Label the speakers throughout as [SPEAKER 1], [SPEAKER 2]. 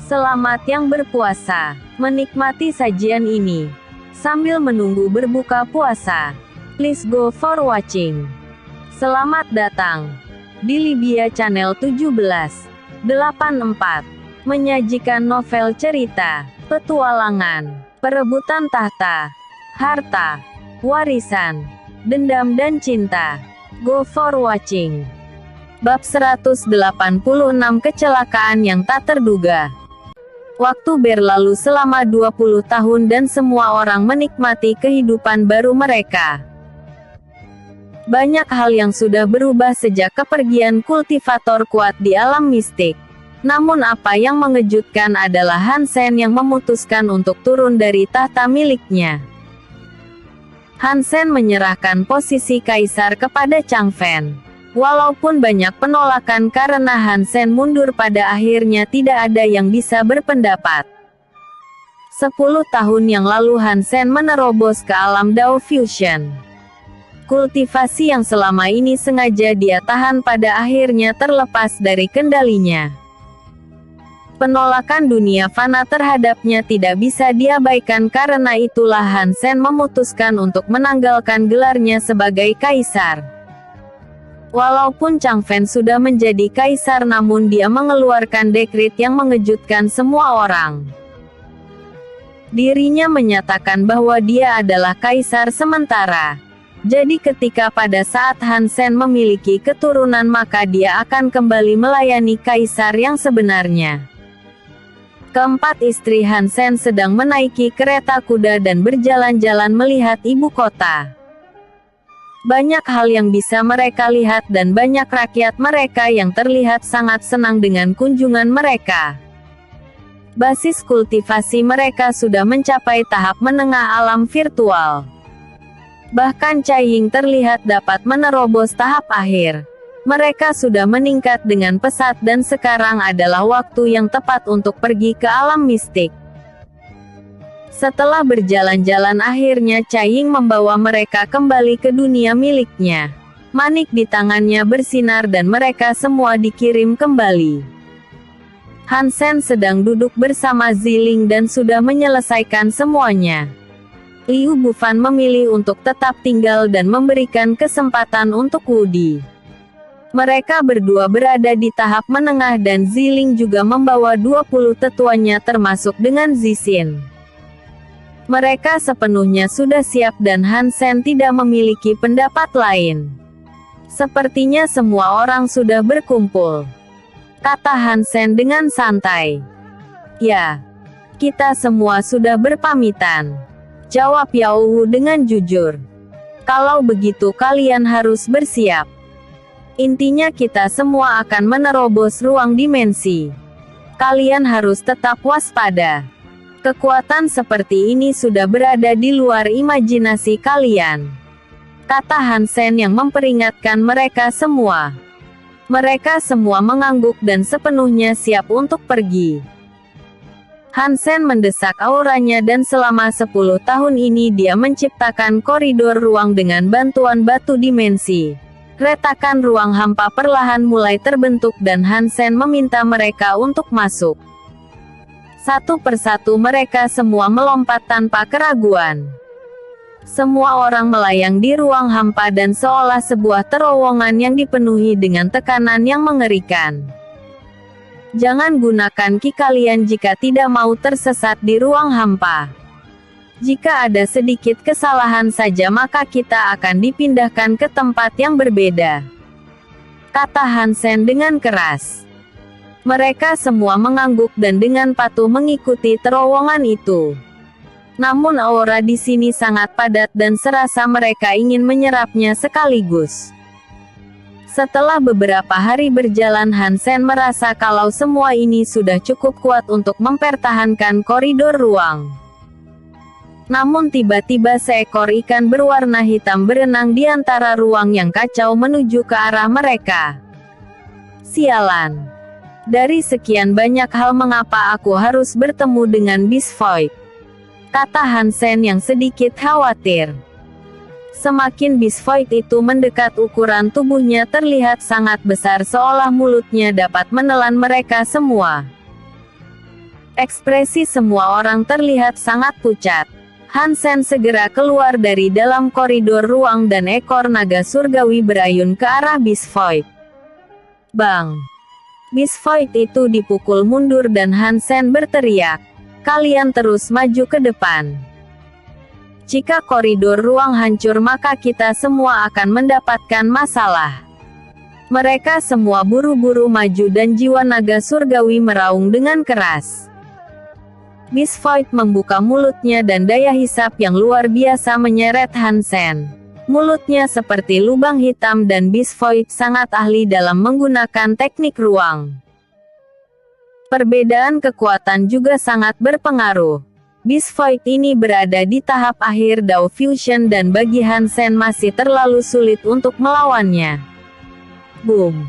[SPEAKER 1] Selamat yang berpuasa, menikmati sajian ini sambil menunggu berbuka puasa. Please go for watching. Selamat datang di Libya Channel 1784, menyajikan novel cerita, petualangan, perebutan tahta, harta, warisan, dendam dan cinta. Go for watching. Bab 186, kecelakaan yang tak terduga. Waktu berlalu selama 20 tahun dan semua orang menikmati kehidupan baru mereka. Banyak hal yang sudah berubah sejak kepergian kultivator kuat di alam mistik. Namun apa yang mengejutkan adalah Hansen yang memutuskan untuk turun dari tahta miliknya. Hansen menyerahkan posisi kaisar kepada Changfen. Walaupun banyak penolakan karena Hansen mundur, pada akhirnya tidak ada yang bisa berpendapat. 10 tahun yang lalu Hansen menerobos ke alam Dao Fusion. Kultivasi yang selama ini sengaja dia tahan pada akhirnya terlepas dari kendalinya. Penolakan dunia fana terhadapnya tidak bisa diabaikan, karena itulah Hansen memutuskan untuk menanggalkan gelarnya sebagai kaisar. Walaupun Changfen sudah menjadi kaisar, namun dia mengeluarkan dekret yang mengejutkan semua orang. Dirinya menyatakan bahwa dia adalah kaisar sementara. Jadi ketika pada saat Hansen memiliki keturunan, maka dia akan kembali melayani kaisar yang sebenarnya. Keempat istri Hansen sedang menaiki kereta kuda dan berjalan-jalan melihat ibu kota. Banyak hal yang bisa mereka lihat dan banyak rakyat mereka yang terlihat sangat senang dengan kunjungan mereka. Basis kultivasi mereka sudah mencapai tahap menengah alam virtual. Bahkan Cai Ying terlihat dapat menerobos tahap akhir. Mereka sudah meningkat dengan pesat dan sekarang adalah waktu yang tepat untuk pergi ke alam mistik. Setelah berjalan-jalan, akhirnya Cai Ying membawa mereka kembali ke dunia miliknya. Manik di tangannya bersinar dan mereka semua dikirim kembali. Hansen sedang duduk bersama Ziling dan sudah menyelesaikan semuanya. Liu Bufan memilih untuk tetap tinggal dan memberikan kesempatan untuk Wudi. Mereka berdua berada di tahap menengah dan Ziling juga membawa 20 tetuanya termasuk dengan Zixin. Mereka sepenuhnya sudah siap dan Hansen tidak memiliki pendapat lain. Sepertinya semua orang sudah berkumpul, kata Hansen dengan santai. Ya, kita semua sudah berpamitan, jawab Yao Wu dengan jujur. Kalau begitu kalian harus bersiap. Intinya kita semua akan menerobos ruang dimensi. Kalian harus tetap waspada. Kekuatan seperti ini sudah berada di luar imajinasi kalian, kata Hansen yang memperingatkan mereka semua. Mereka semua mengangguk dan sepenuhnya siap untuk pergi. Hansen mendesak auranya dan selama 10 tahun ini dia menciptakan koridor ruang dengan bantuan batu dimensi. Retakan ruang hampa perlahan mulai terbentuk dan Hansen meminta mereka untuk masuk. Satu persatu mereka semua melompat tanpa keraguan. Semua orang melayang di ruang hampa dan seolah sebuah terowongan yang dipenuhi dengan tekanan yang mengerikan. Jangan gunakan ki kalian jika tidak mau tersesat di ruang hampa. Jika ada sedikit kesalahan saja maka kita akan dipindahkan ke tempat yang berbeda, kata Hansen dengan keras. Mereka semua mengangguk dan dengan patuh mengikuti terowongan itu. Namun aura di sini sangat padat dan serasa mereka ingin menyerapnya sekaligus. Setelah beberapa hari berjalan, Hansen merasa kalau semua ini sudah cukup kuat untuk mempertahankan koridor ruang. Namun tiba-tiba seekor ikan berwarna hitam berenang di antara ruang yang kacau menuju ke arah mereka. Sialan. Dari sekian banyak hal mengapa aku harus bertemu dengan Beast Void? Kata Hansen yang sedikit khawatir. Semakin Beast Void itu mendekat, ukuran tubuhnya terlihat sangat besar seolah mulutnya dapat menelan mereka semua. Ekspresi semua orang terlihat sangat pucat. Hansen segera keluar dari dalam koridor ruang dan ekor naga surgawi berayun ke arah Beast Void. Bang! Beast Void itu dipukul mundur dan Hansen berteriak, "Kalian terus maju ke depan. Jika koridor ruang hancur maka kita semua akan mendapatkan masalah." Mereka semua buru-buru maju dan jiwa naga surgawi meraung dengan keras. Beast Void membuka mulutnya dan daya hisap yang luar biasa menyeret Hansen. Mulutnya seperti lubang hitam dan Beast Void sangat ahli dalam menggunakan teknik ruang. Perbedaan kekuatan juga sangat berpengaruh. Beast Void ini berada di tahap akhir Dao Fusion dan bagi Hansen masih terlalu sulit untuk melawannya. Boom!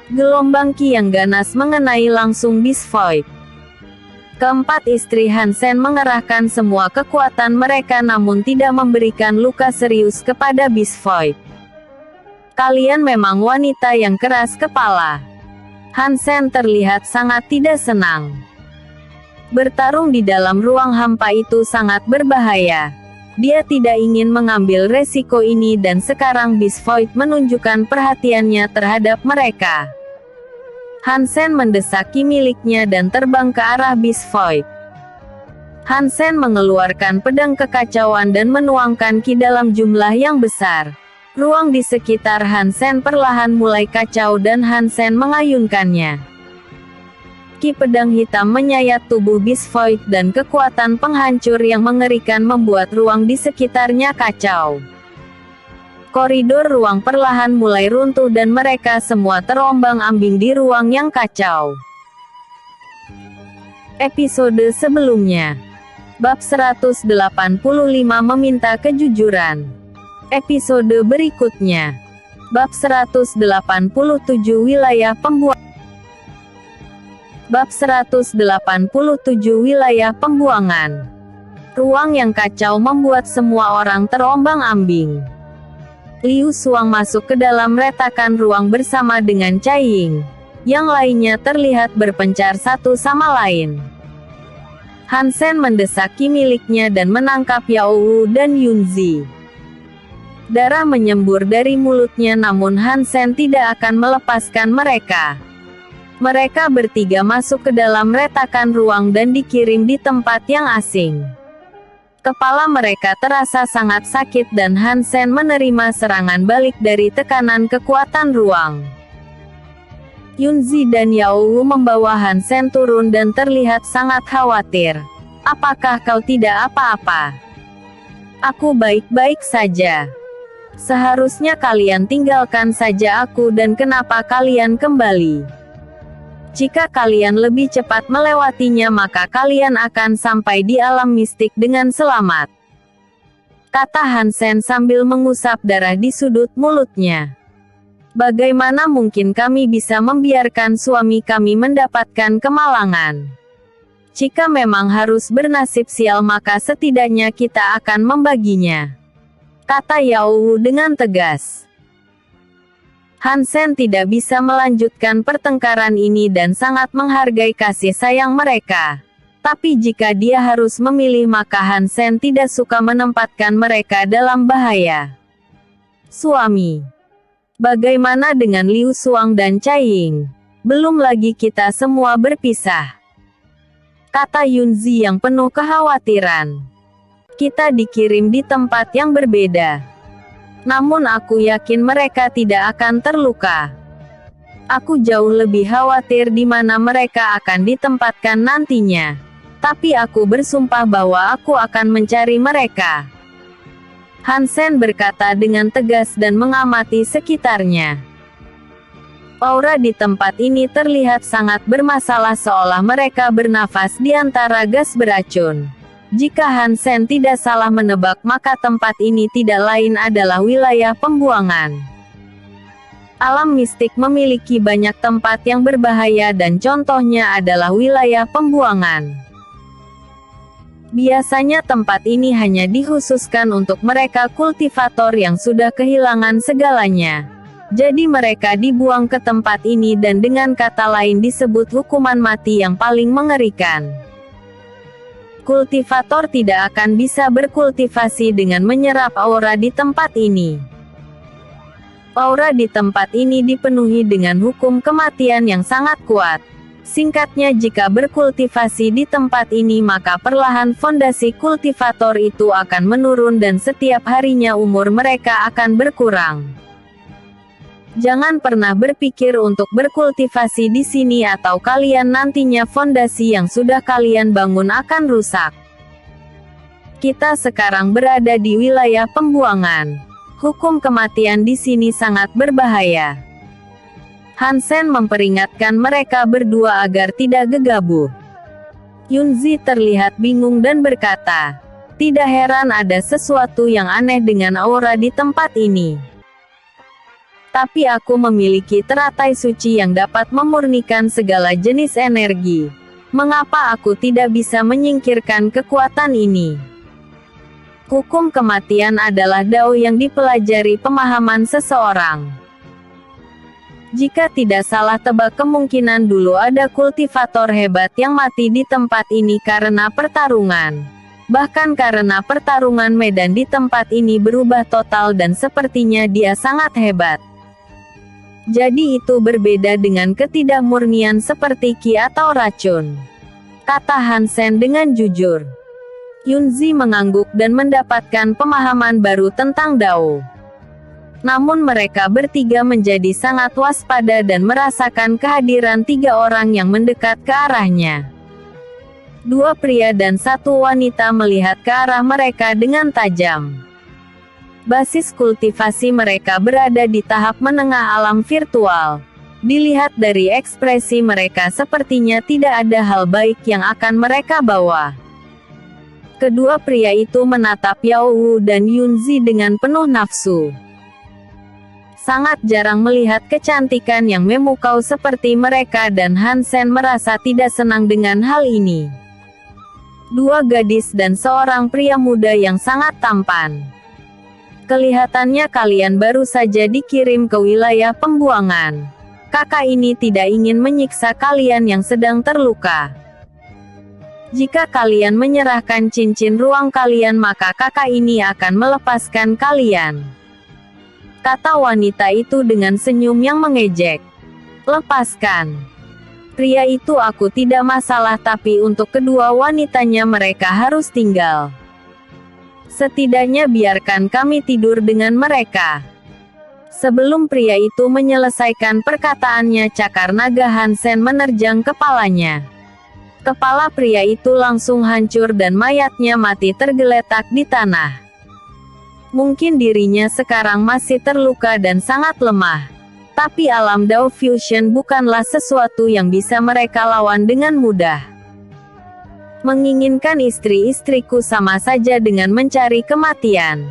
[SPEAKER 1] Gelombang ki yang ganas mengenai langsung Beast Void. Keempat istri Hansen mengerahkan semua kekuatan mereka namun tidak memberikan luka serius kepada Beast Void. "Kalian memang wanita yang keras kepala." Hansen terlihat sangat tidak senang. Bertarung di dalam ruang hampa itu sangat berbahaya. Dia tidak ingin mengambil resiko ini dan sekarang Beast Void menunjukkan perhatiannya terhadap mereka. Hansen mendesak ki miliknya dan terbang ke arah Beast Void. Hansen mengeluarkan pedang kekacauan dan menuangkan ki dalam jumlah yang besar. Ruang di sekitar Hansen perlahan mulai kacau dan Hansen mengayunkannya. Ki pedang hitam menyayat tubuh Beast Void dan kekuatan penghancur yang mengerikan membuat ruang di sekitarnya kacau. Koridor ruang perlahan mulai runtuh dan mereka semua terombang-ambing di ruang yang kacau. Episode sebelumnya. Bab 185 meminta kejujuran. Episode berikutnya. Bab 187 wilayah pembuangan. Bab 187 wilayah pembuangan. Ruang yang kacau membuat semua orang terombang-ambing. Liu Xuang masuk ke dalam retakan ruang bersama dengan Cai Ying. Yang lainnya terlihat berpencar satu sama lain. Hansen mendesak ki miliknya dan menangkap Yao Wu dan Yunzi. Darah menyembur dari mulutnya namun Hansen tidak akan melepaskan mereka. Mereka bertiga masuk ke dalam retakan ruang dan dikirim di tempat yang asing. Kepala mereka terasa sangat sakit dan Hansen menerima serangan balik dari tekanan kekuatan ruang. Yunzi dan Yao Wu membawa Hansen turun dan terlihat sangat khawatir. "Apakah kau tidak apa-apa?" "Aku baik-baik saja. Seharusnya kalian tinggalkan saja aku dan kenapa kalian kembali? Jika kalian lebih cepat melewatinya maka kalian akan sampai di alam mistik dengan selamat," kata Hansen sambil mengusap darah di sudut mulutnya. "Bagaimana mungkin kami bisa membiarkan suami kami mendapatkan kemalangan? Jika memang harus bernasib sial maka setidaknya kita akan membaginya," kata Yao Wu dengan tegas. Hansen tidak bisa melanjutkan pertengkaran ini dan sangat menghargai kasih sayang mereka. Tapi jika dia harus memilih maka Hansen tidak suka menempatkan mereka dalam bahaya. "Suami, bagaimana dengan Liu Xuang dan Cai Ying? Belum lagi kita semua berpisah," kata Yunzi yang penuh kekhawatiran. "Kita dikirim di tempat yang berbeda. Namun aku yakin mereka tidak akan terluka. Aku jauh lebih khawatir di mana mereka akan ditempatkan nantinya. Tapi aku bersumpah bahwa aku akan mencari mereka," Hansen berkata dengan tegas dan mengamati sekitarnya. Aura di tempat ini terlihat sangat bermasalah seolah mereka bernafas di antara gas beracun. Jika Hansen tidak salah menebak maka tempat ini tidak lain adalah wilayah pembuangan. Alam mistik memiliki banyak tempat yang berbahaya dan contohnya adalah wilayah pembuangan. Biasanya tempat ini hanya dikhususkan untuk mereka kultivator yang sudah kehilangan segalanya. Jadi mereka dibuang ke tempat ini dan dengan kata lain disebut hukuman mati yang paling mengerikan. kultivator tidak akan bisa berkultivasi dengan menyerap aura di tempat ini. Aura di tempat ini dipenuhi dengan hukum kematian yang sangat kuat. Singkatnya, jika berkultivasi di tempat ini maka perlahan fondasi kultivator itu akan menurun dan setiap harinya umur mereka akan berkurang. Jangan pernah berpikir untuk berkultivasi di sini atau kalian nantinya fondasi yang sudah kalian bangun akan rusak. Kita sekarang berada di wilayah pembuangan. Hukum kematian di sini sangat berbahaya. Hansen memperingatkan mereka berdua agar tidak gegabah. Yunzi terlihat bingung dan berkata, "Tidak heran ada sesuatu yang aneh dengan aura di tempat ini. Tapi aku memiliki teratai suci yang dapat memurnikan segala jenis energi. Mengapa aku tidak bisa menyingkirkan kekuatan ini?" Hukum kematian adalah dao yang dipelajari pemahaman seseorang. Jika tidak salah tebak, kemungkinan dulu ada kultivator hebat yang mati di tempat ini karena pertarungan. Bahkan karena pertarungan medan di tempat ini berubah total dan sepertinya dia sangat hebat. Jadi itu berbeda dengan ketidakmurnian seperti ki atau racun, kata Hansen dengan jujur. Yunzi mengangguk dan mendapatkan pemahaman baru tentang dao. Namun mereka bertiga menjadi sangat waspada dan merasakan kehadiran 3 orang yang mendekat ke arahnya. 2 pria dan 1 wanita melihat ke arah mereka dengan tajam. Basis kultivasi mereka berada di tahap menengah alam virtual. Dilihat dari ekspresi mereka sepertinya tidak ada hal baik yang akan mereka bawa. Kedua pria itu menatap Yao Wu dan Yunzi dengan penuh nafsu. Sangat jarang melihat kecantikan yang memukau seperti mereka dan Hansen merasa tidak senang dengan hal ini. 2 gadis dan seorang pria muda yang sangat tampan. Kelihatannya kalian baru saja dikirim ke wilayah pembuangan. Kakak ini tidak ingin menyiksa kalian yang sedang terluka. Jika kalian menyerahkan cincin ruang kalian maka kakak ini akan melepaskan kalian, kata wanita itu dengan senyum yang mengejek. Lepaskan. Pria itu aku tidak masalah, tapi untuk kedua wanitanya mereka harus tinggal. Setidaknya biarkan kami tidur dengan mereka. Sebelum pria itu menyelesaikan perkataannya, cakar naga Hansen menerjang kepalanya. Kepala pria itu langsung hancur dan mayatnya mati tergeletak di tanah. Mungkin dirinya sekarang masih terluka dan sangat lemah. Tapi alam Dao Fusion bukanlah sesuatu yang bisa mereka lawan dengan mudah. Menginginkan istri-istriku sama saja dengan mencari kematian.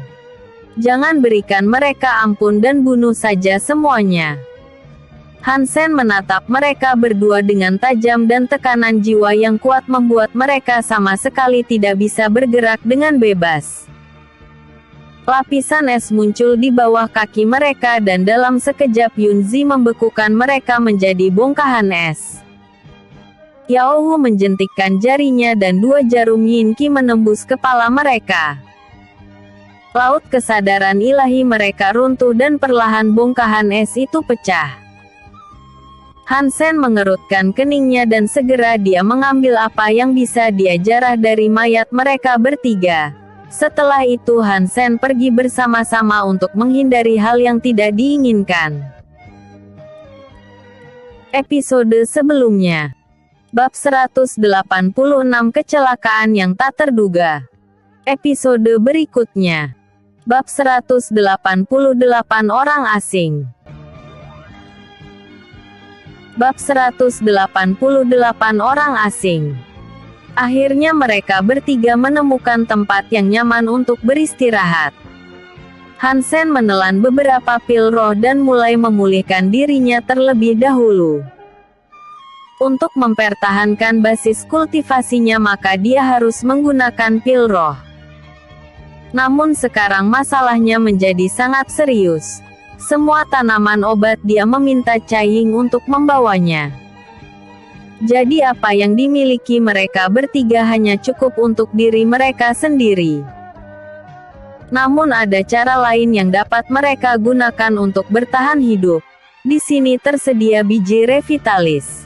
[SPEAKER 1] Jangan berikan mereka ampun dan bunuh saja semuanya. Hansen menatap mereka berdua dengan tajam dan tekanan jiwa yang kuat membuat mereka sama sekali tidak bisa bergerak dengan bebas. Lapisan es muncul di bawah kaki mereka dan dalam sekejap Yunzi membekukan mereka menjadi bongkahan es. Yao Wu menjentikkan jarinya dan 2 jarum Yin Qi menembus kepala mereka. Laut kesadaran ilahi mereka runtuh dan perlahan bongkahan es itu pecah. Hansen mengerutkan keningnya dan segera dia mengambil apa yang bisa dia jarah dari mayat mereka bertiga. Setelah itu Hansen pergi bersama-sama untuk menghindari hal yang tidak diinginkan. Episode sebelumnya. Bab 186 Kecelakaan yang tak terduga. Episode berikutnya. Bab 188 Orang asing. Bab 188 Orang asing. Akhirnya mereka bertiga menemukan tempat yang nyaman untuk beristirahat. Hansen menelan beberapa pil roh dan mulai memulihkan dirinya terlebih dahulu. Untuk mempertahankan basis kultivasinya maka dia harus menggunakan pil roh. Namun sekarang masalahnya menjadi sangat serius. Semua tanaman obat dia meminta Caiying untuk membawanya. Jadi apa yang dimiliki mereka bertiga hanya cukup untuk diri mereka sendiri. Namun ada cara lain yang dapat mereka gunakan untuk bertahan hidup. Di sini tersedia biji revitalis.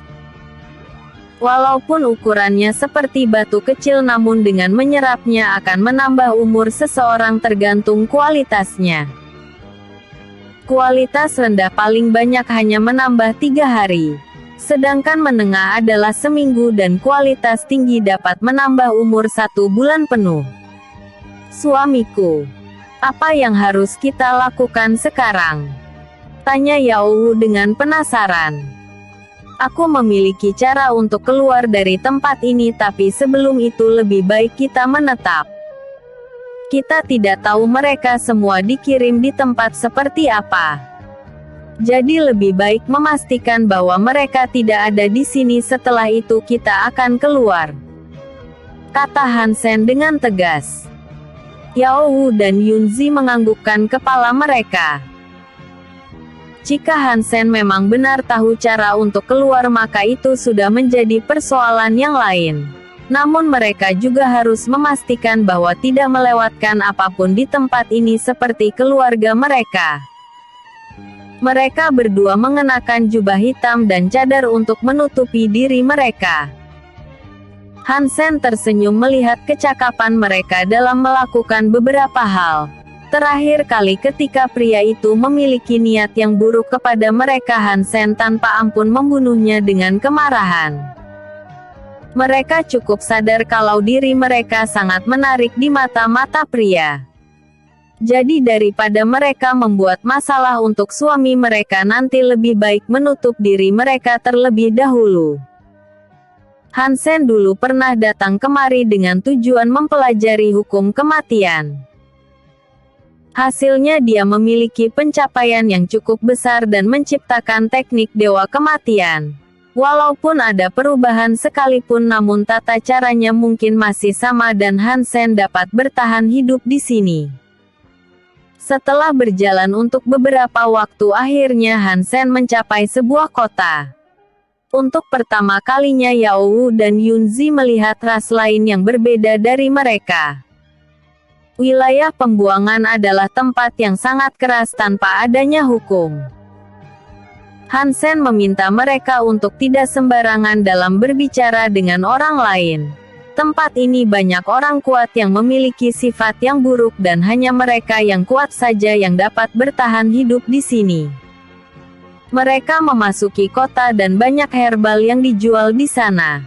[SPEAKER 1] Walaupun ukurannya seperti batu kecil, namun dengan menyerapnya akan menambah umur seseorang tergantung kualitasnya. Kualitas rendah paling banyak hanya menambah 3 hari. Sedangkan menengah adalah seminggu dan kualitas tinggi dapat menambah umur 1 bulan penuh. Suamiku, apa yang harus kita lakukan sekarang? Tanya Yao Wu dengan penasaran. Aku memiliki cara untuk keluar dari tempat ini, tapi sebelum itu lebih baik kita menetap. Kita tidak tahu mereka semua dikirim di tempat seperti apa. Jadi lebih baik memastikan bahwa mereka tidak ada di sini, setelah itu kita akan keluar. Kata Han Sen dengan tegas. Yao Wu dan Yunzi menganggukkan kepala mereka. Jika Han Sen memang benar tahu cara untuk keluar, maka itu sudah menjadi persoalan yang lain. Namun mereka juga harus memastikan bahwa tidak melewatkan apapun di tempat ini seperti keluarga mereka. Mereka berdua mengenakan jubah hitam dan cadar untuk menutupi diri mereka. Han Sen tersenyum melihat kecakapan mereka dalam melakukan beberapa hal. Terakhir kali ketika pria itu memiliki niat yang buruk kepada mereka, Han Sen tanpa ampun membunuhnya dengan kemarahan. Mereka cukup sadar kalau diri mereka sangat menarik di mata-mata pria. Jadi daripada mereka membuat masalah untuk suami mereka nanti, lebih baik menutup diri mereka terlebih dahulu. Han Sen dulu pernah datang kemari dengan tujuan mempelajari hukum kematian. Hasilnya dia memiliki pencapaian yang cukup besar dan menciptakan teknik dewa kematian. Walaupun ada perubahan sekalipun, namun tata caranya mungkin masih sama dan Han Sen dapat bertahan hidup di sini. Setelah berjalan untuk beberapa waktu, akhirnya Han Sen mencapai sebuah kota. Untuk pertama kalinya Yao Wu dan Yunzi melihat ras lain yang berbeda dari mereka. Wilayah pembuangan adalah tempat yang sangat keras tanpa adanya hukum. Han Sen meminta mereka untuk tidak sembarangan dalam berbicara dengan orang lain. Tempat ini banyak orang kuat yang memiliki sifat yang buruk dan hanya mereka yang kuat saja yang dapat bertahan hidup di sini. Mereka memasuki kota dan banyak herbal yang dijual di sana.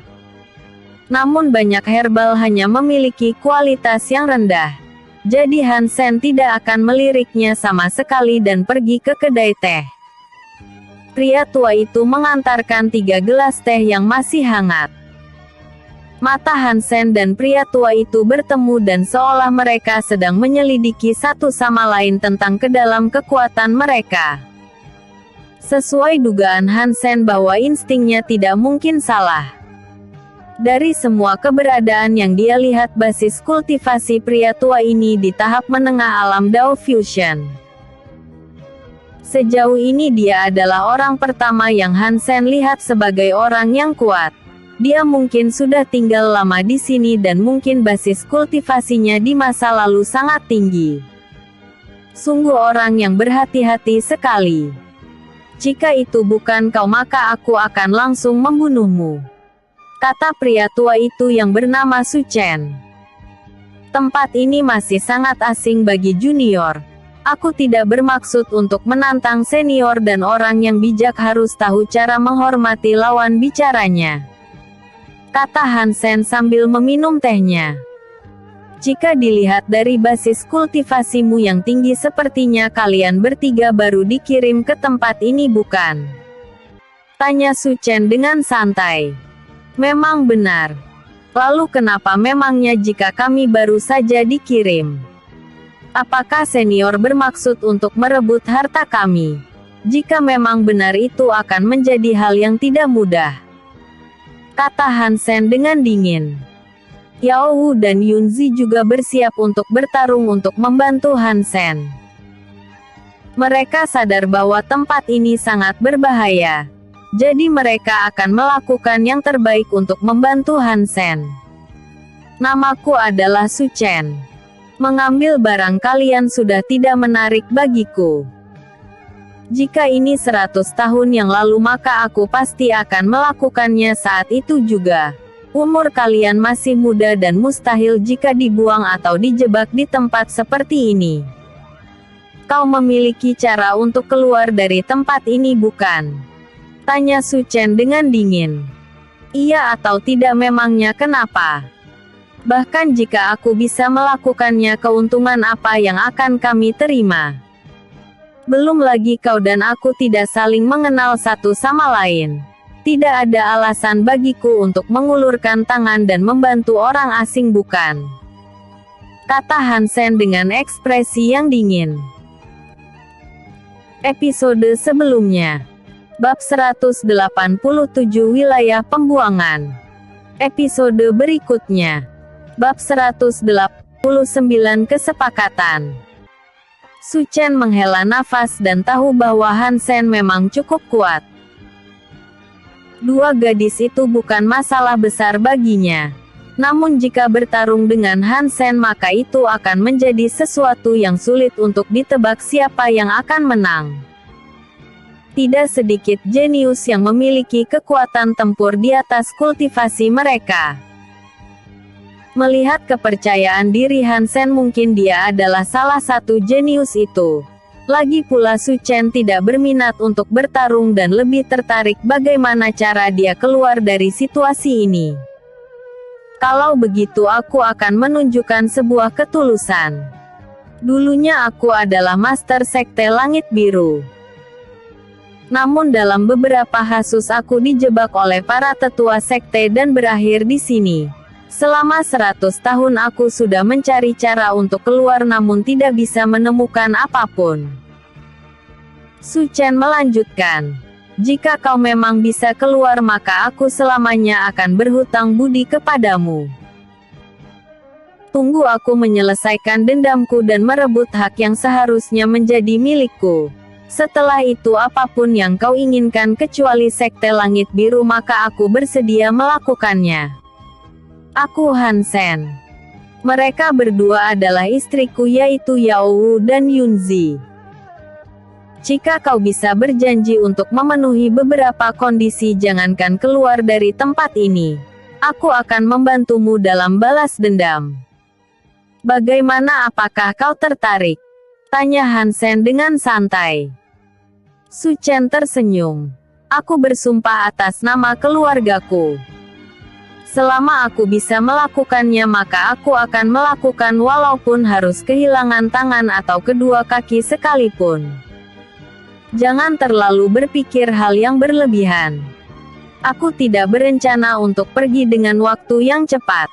[SPEAKER 1] Namun banyak herbal hanya memiliki kualitas yang rendah. Jadi Han Sen tidak akan meliriknya sama sekali dan pergi ke kedai teh. Pria tua itu mengantarkan 3 gelas teh yang masih hangat. Mata Han Sen dan pria tua itu bertemu dan seolah mereka sedang menyelidiki satu sama lain tentang kedalam kekuatan mereka. Sesuai dugaan Han Sen bahwa instingnya tidak mungkin salah. Dari semua keberadaan yang dia lihat, basis kultivasi pria tua ini di tahap menengah alam Dao Fusion. Sejauh ini dia adalah orang pertama yang Han Sen lihat sebagai orang yang kuat. Dia mungkin sudah tinggal lama di sini dan mungkin basis kultivasinya di masa lalu sangat tinggi. Sungguh orang yang berhati-hati sekali. Jika itu bukan kau, maka aku akan langsung membunuhmu. Kata pria tua itu yang bernama Su Chen. Tempat ini masih sangat asing bagi junior. Aku tidak bermaksud untuk menantang senior dan orang yang bijak harus tahu cara menghormati lawan bicaranya. Kata Han Sen sambil meminum tehnya. Jika dilihat dari basis kultivasimu yang tinggi, sepertinya kalian bertiga baru dikirim ke tempat ini bukan? Tanya Su Chen dengan santai. Memang benar. Lalu kenapa memangnya jika kami baru saja dikirim? Apakah senior bermaksud untuk merebut harta kami? Jika memang benar, itu akan menjadi hal yang tidak mudah. Kata Han Sen dengan dingin. Yao Wu dan Yunzi juga bersiap untuk bertarung untuk membantu Han Sen. Mereka sadar bahwa tempat ini sangat berbahaya. Jadi mereka akan melakukan yang terbaik untuk membantu Hansen. Namaku adalah Su Chen. Mengambil barang kalian sudah tidak menarik bagiku. Jika ini 100 tahun yang lalu maka aku pasti akan melakukannya saat itu juga. Umur kalian masih muda dan mustahil jika dibuang atau dijebak di tempat seperti ini. Kau memiliki cara untuk keluar dari tempat ini bukan? Tanya Su Chen dengan dingin. Iya atau tidak memangnya kenapa? Bahkan jika aku bisa melakukannya keuntungan apa yang akan kami terima? Belum lagi kau dan aku tidak saling mengenal satu sama lain. Tidak ada alasan bagiku untuk mengulurkan tangan dan membantu orang asing bukan? Kata Hansen dengan ekspresi yang dingin. Episode sebelumnya. Bab 187 Wilayah Pembuangan. Episode berikutnya. Bab 189 Kesepakatan. Su Chen menghela nafas dan tahu bahwa Hansen memang cukup kuat. Dua gadis itu bukan masalah besar baginya. Namun jika bertarung dengan Hansen maka itu akan menjadi sesuatu yang sulit untuk ditebak siapa yang akan menang. Tidak sedikit jenius yang memiliki kekuatan tempur di atas kultivasi mereka. Melihat kepercayaan diri Hansen mungkin dia adalah salah satu jenius itu. Lagi pula Su Chen tidak berminat untuk bertarung dan lebih tertarik bagaimana cara dia keluar dari situasi ini. Kalau begitu aku akan menunjukkan sebuah ketulusan. Dulunya aku adalah Master Sekte Langit Biru. Namun dalam beberapa kasus aku dijebak oleh para tetua sekte dan berakhir di sini. Selama 100 tahun aku sudah mencari cara untuk keluar namun tidak bisa menemukan apapun. Su Chen melanjutkan. Jika kau memang bisa keluar maka aku selamanya akan berhutang budi kepadamu. Tunggu aku menyelesaikan dendamku dan merebut hak yang seharusnya menjadi milikku. Setelah itu apapun yang kau inginkan kecuali Sekte Langit Biru maka aku bersedia melakukannya. Aku Hansen. Mereka berdua adalah istriku yaitu Yao Wu dan Yunzi. Jika kau bisa berjanji untuk memenuhi beberapa kondisi jangankan keluar dari tempat ini. Aku akan membantumu dalam balas dendam. Bagaimana apakah kau tertarik? Tanya Hansen dengan santai. Su Chen tersenyum. Aku bersumpah atas nama keluargaku. Selama aku bisa melakukannya maka aku akan melakukan walaupun harus kehilangan tangan atau kedua kaki sekalipun. Jangan terlalu berpikir hal yang berlebihan. Aku tidak berencana untuk pergi dengan waktu yang cepat.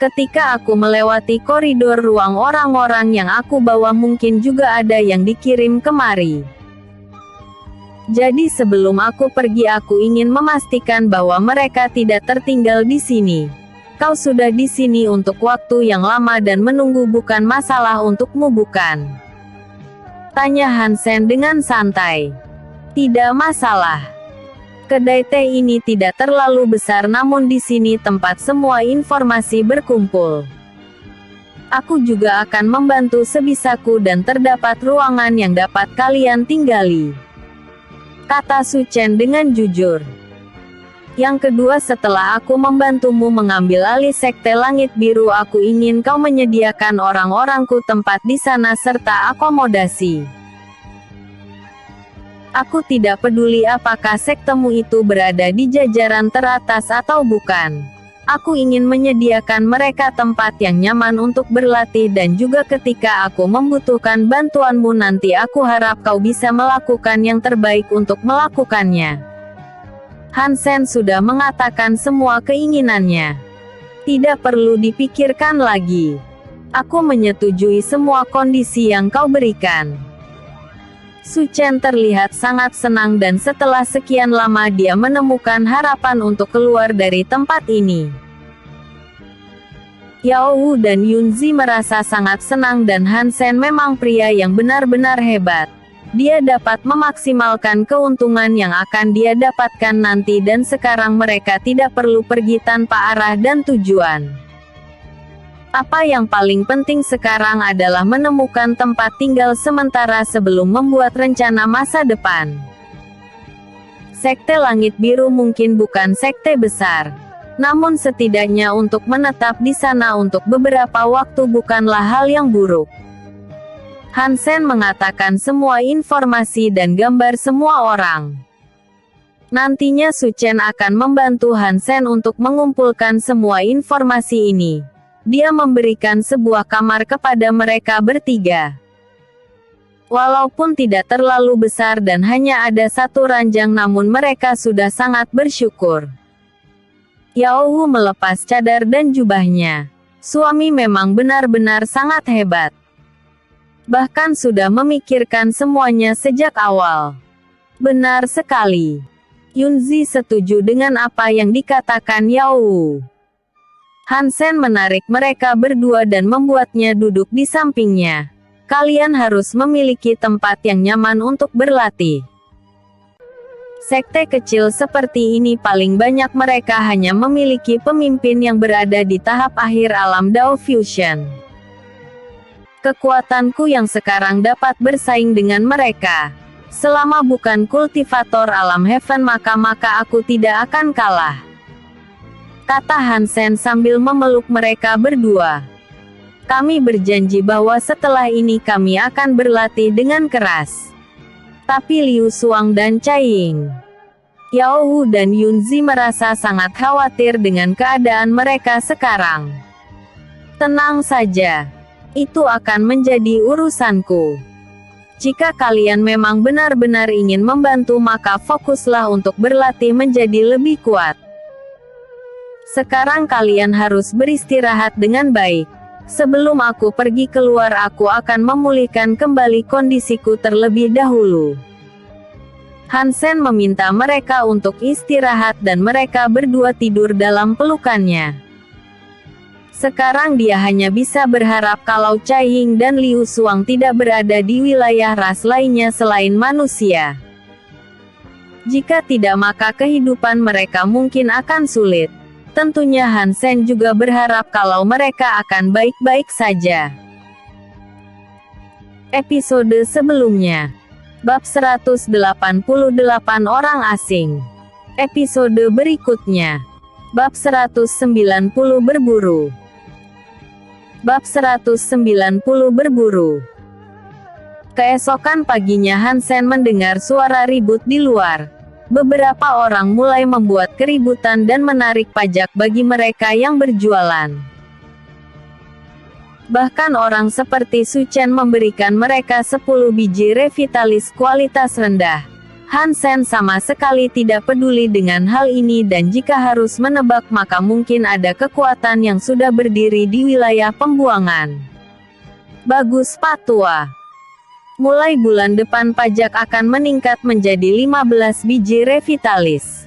[SPEAKER 1] Ketika aku melewati koridor ruang orang-orang yang aku bawa mungkin juga ada yang dikirim kemari. Jadi sebelum aku pergi aku ingin memastikan bahwa mereka tidak tertinggal di sini. Kau sudah di sini untuk waktu yang lama dan menunggu bukan masalah untukmu bukan? Tanya Hansen dengan santai. Tidak masalah. Kedai teh ini tidak terlalu besar namun di sini tempat semua informasi berkumpul. Aku juga akan membantu sebisaku dan terdapat ruangan yang dapat kalian tinggali. Kata Su Chen dengan jujur. Yang kedua setelah aku membantumu mengambil alih Sekte Langit Biru aku ingin kau menyediakan orang-orangku tempat di sana serta akomodasi. Aku tidak peduli apakah sektemu itu berada di jajaran teratas atau bukan. Aku ingin menyediakan mereka tempat yang nyaman untuk berlatih dan juga ketika aku membutuhkan bantuanmu nanti aku harap kau bisa melakukan yang terbaik untuk melakukannya. Hansen sudah mengatakan semua keinginannya. Tidak perlu dipikirkan lagi. Aku menyetujui semua kondisi yang kau berikan. Su Chen terlihat sangat senang dan setelah sekian lama dia menemukan harapan untuk keluar dari tempat ini. Yao Wu dan Yunzi merasa sangat senang dan Hansen memang pria yang benar-benar hebat. Dia dapat memaksimalkan keuntungan yang akan dia dapatkan nanti dan sekarang mereka tidak perlu pergi tanpa arah dan tujuan. Apa yang paling penting sekarang adalah menemukan tempat tinggal sementara sebelum membuat rencana masa depan. Sekte Langit Biru mungkin bukan sekte besar, namun setidaknya untuk menetap di sana untuk beberapa waktu bukanlah hal yang buruk. Hansen mengatakan semua informasi dan gambar semua orang. Nantinya Su Chen akan membantu Hansen untuk mengumpulkan semua informasi ini. Dia memberikan sebuah kamar kepada mereka bertiga. Walaupun tidak terlalu besar dan hanya ada satu ranjang namun mereka sudah sangat bersyukur. Yao Wu melepas cadar dan jubahnya. Suami memang benar-benar sangat hebat. Bahkan sudah memikirkan semuanya sejak awal. Benar sekali. Yunzi setuju dengan apa yang dikatakan Yao Wu. Hansen menarik mereka berdua dan membuatnya duduk di sampingnya. Kalian harus memiliki tempat yang nyaman untuk berlatih. Sekte kecil seperti ini paling banyak mereka hanya memiliki pemimpin yang berada di tahap akhir alam Dao Fusion. Kekuatanku yang sekarang dapat bersaing dengan mereka. Selama bukan kultivator alam Heaven maka aku tidak akan kalah. Kata Hansen sambil memeluk mereka berdua. Kami berjanji bahwa setelah ini kami akan berlatih dengan keras. Tapi Liu Xuang dan Cai Ying, Yao Wu dan Yunzi merasa sangat khawatir dengan keadaan mereka sekarang. Tenang saja. Itu akan menjadi urusanku. Jika kalian memang benar-benar ingin membantu maka fokuslah untuk berlatih menjadi lebih kuat. Sekarang kalian harus beristirahat dengan baik. Sebelum aku pergi keluar aku akan memulihkan kembali kondisiku terlebih dahulu. Hansen meminta mereka untuk istirahat dan mereka berdua tidur dalam pelukannya. Sekarang dia hanya bisa berharap kalau Cai Ying dan Liu Xuang tidak berada di wilayah ras lainnya selain manusia. Jika tidak maka kehidupan mereka mungkin akan sulit. Tentunya Hansen juga berharap kalau mereka akan baik-baik saja. Episode sebelumnya. Bab 188 Orang Asing. Episode berikutnya. Bab 190 Berburu. Bab 190 Berburu. Keesokan paginya Hansen mendengar suara ribut di luar. Beberapa orang mulai membuat keributan dan menarik pajak bagi mereka yang berjualan. Bahkan orang seperti Su Chen memberikan mereka 10 biji revitalis kualitas rendah. Hansen sama sekali tidak peduli dengan hal ini dan jika harus menebak maka mungkin ada kekuatan yang sudah berdiri di wilayah pembuangan. Bagus Pak Tua. Mulai bulan depan pajak akan meningkat menjadi 15 biji revitalis.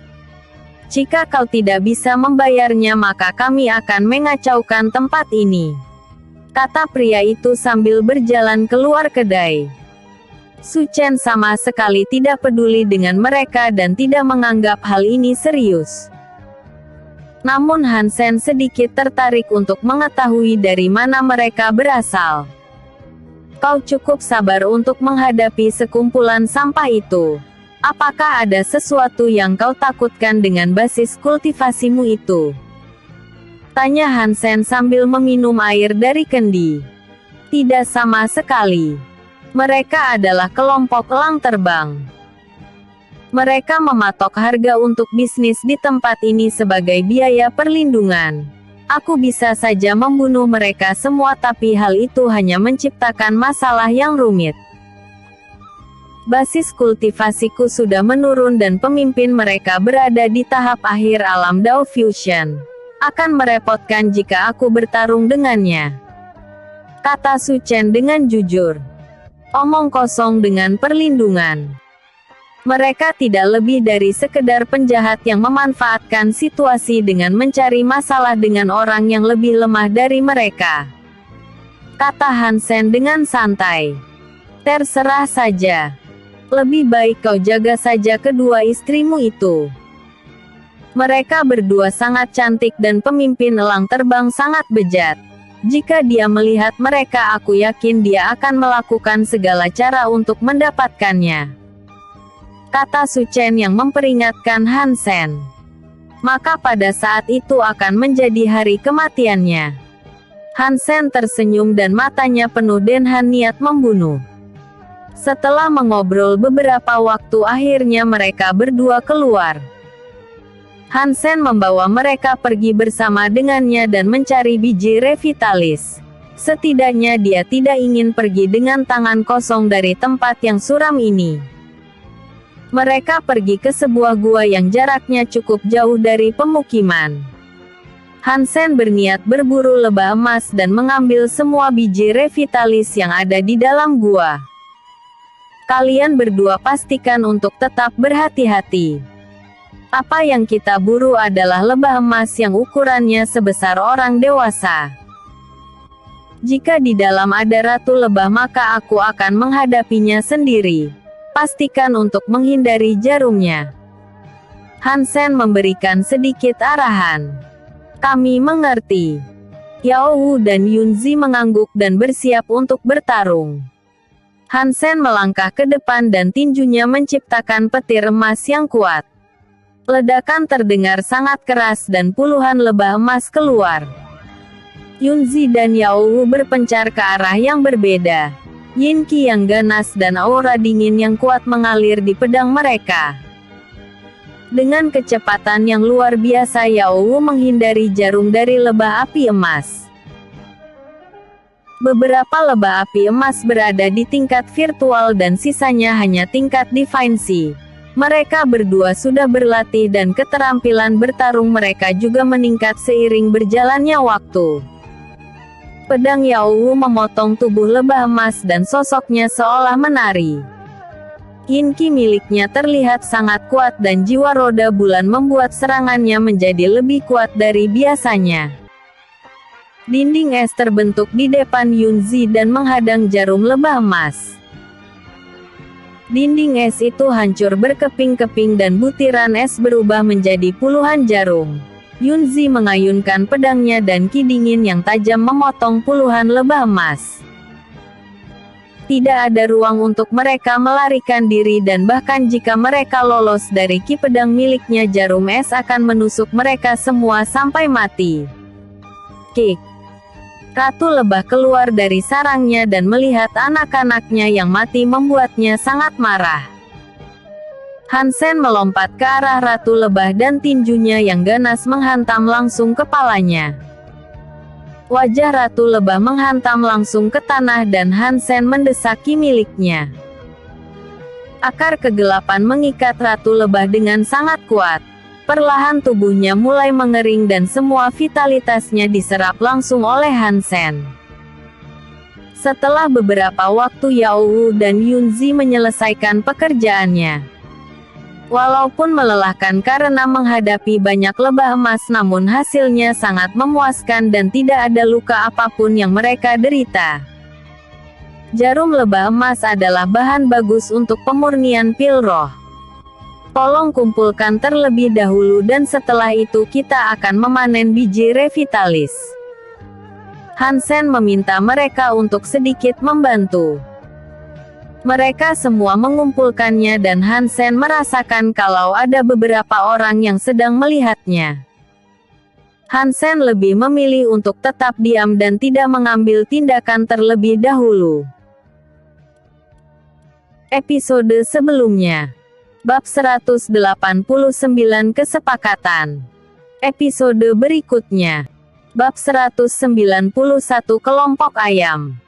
[SPEAKER 1] Jika kau tidak bisa membayarnya maka kami akan mengacaukan tempat ini. Kata pria itu sambil berjalan keluar kedai. Su Chen sama sekali tidak peduli dengan mereka dan tidak menganggap hal ini serius. Namun Hansen sedikit tertarik untuk mengetahui dari mana mereka berasal. Kau cukup sabar untuk menghadapi sekumpulan sampah itu. Apakah ada sesuatu yang kau takutkan dengan basis kultivasimu itu? Tanya Hansen sambil meminum air dari kendi. Tidak sama sekali. Mereka adalah kelompok elang terbang. Mereka mematok harga untuk bisnis di tempat ini sebagai biaya perlindungan. Aku bisa saja membunuh mereka semua tapi hal itu hanya menciptakan masalah yang rumit. Basis kultivasiku sudah menurun dan pemimpin mereka berada di tahap akhir alam Dao Fusion. Akan merepotkan jika aku bertarung dengannya. Kata Su Chen dengan jujur. Omong kosong dengan perlindungan. Mereka tidak lebih dari sekedar penjahat yang memanfaatkan situasi dengan mencari masalah dengan orang yang lebih lemah dari mereka. Kata Hansen dengan santai. Terserah saja. Lebih baik kau jaga saja kedua istrimu itu. Mereka berdua sangat cantik dan pemimpin elang terbang sangat bejat. Jika dia melihat mereka, aku yakin dia akan melakukan segala cara untuk mendapatkannya," kata Su Chen yang memperingatkan Han Sen. Maka pada saat itu akan menjadi hari kematiannya. Han Sen tersenyum dan matanya penuh dengan niat membunuh. Setelah mengobrol beberapa waktu, akhirnya mereka berdua keluar. Han Sen membawa mereka pergi bersama dengannya dan mencari biji revitalis. Setidaknya dia tidak ingin pergi dengan tangan kosong dari tempat yang suram ini. Mereka pergi ke sebuah gua yang jaraknya cukup jauh dari pemukiman. Han Sen berniat berburu lebah emas dan mengambil semua biji revitalis yang ada di dalam gua. Kalian berdua pastikan untuk tetap berhati-hati. Apa yang kita buru adalah lebah emas yang ukurannya sebesar orang dewasa. Jika di dalam ada ratu lebah, maka aku akan menghadapinya sendiri. Pastikan untuk menghindari jarumnya. Han Sen memberikan sedikit arahan. "Kami mengerti." Yao Wu dan Yunzi mengangguk dan bersiap untuk bertarung. Han Sen melangkah ke depan dan tinjunya menciptakan petir emas yang kuat. Ledakan terdengar sangat keras dan puluhan lebah emas keluar. Yunzi dan Yao Wu berpencar ke arah yang berbeda. Yin Qi yang ganas dan aura dingin yang kuat mengalir di pedang mereka. Dengan kecepatan yang luar biasa, Yao Wu menghindari jarum dari lebah api emas. Beberapa lebah api emas berada di tingkat virtual dan sisanya hanya tingkat divinasi. Mereka berdua sudah berlatih dan keterampilan bertarung mereka juga meningkat seiring berjalannya waktu. Pedang Yao Wu memotong tubuh lebah emas dan sosoknya seolah menari. Yin Qi miliknya terlihat sangat kuat dan jiwa roda bulan membuat serangannya menjadi lebih kuat dari biasanya. Dinding es terbentuk di depan Yunzi dan menghadang jarum lebah emas. Dinding es itu hancur berkeping-keping dan butiran es berubah menjadi puluhan jarum. Yunzi mengayunkan pedangnya dan ki dingin yang tajam memotong puluhan lebah emas. Tidak ada ruang untuk mereka melarikan diri dan bahkan jika mereka lolos dari ki pedang miliknya, jarum es akan menusuk mereka semua sampai mati. Kick. Ratu lebah keluar dari sarangnya dan melihat anak-anaknya yang mati membuatnya sangat marah. Han Sen melompat ke arah ratu lebah dan tinjunya yang ganas menghantam langsung kepalanya. Wajah ratu lebah menghantam langsung ke tanah dan Han Sen mendesak ki miliknya. Akar kegelapan mengikat ratu lebah dengan sangat kuat. Perlahan tubuhnya mulai mengering dan semua vitalitasnya diserap langsung oleh Han Sen. Setelah beberapa waktu, Yao Wu dan Yunzi menyelesaikan pekerjaannya. Walaupun melelahkan karena menghadapi banyak lebah emas, namun hasilnya sangat memuaskan dan tidak ada luka apapun yang mereka derita. Jarum lebah emas adalah bahan bagus untuk pemurnian pil roh. Tolong kumpulkan terlebih dahulu dan setelah itu kita akan memanen biji revitalis. Han Sen meminta mereka untuk sedikit membantu. Mereka semua mengumpulkannya dan Han Sen merasakan kalau ada beberapa orang yang sedang melihatnya. Han Sen lebih memilih untuk tetap diam dan tidak mengambil tindakan terlebih dahulu. Episode sebelumnya. Bab 189 Kesepakatan. Episode berikutnya. Bab 191 Kelompok Ayam.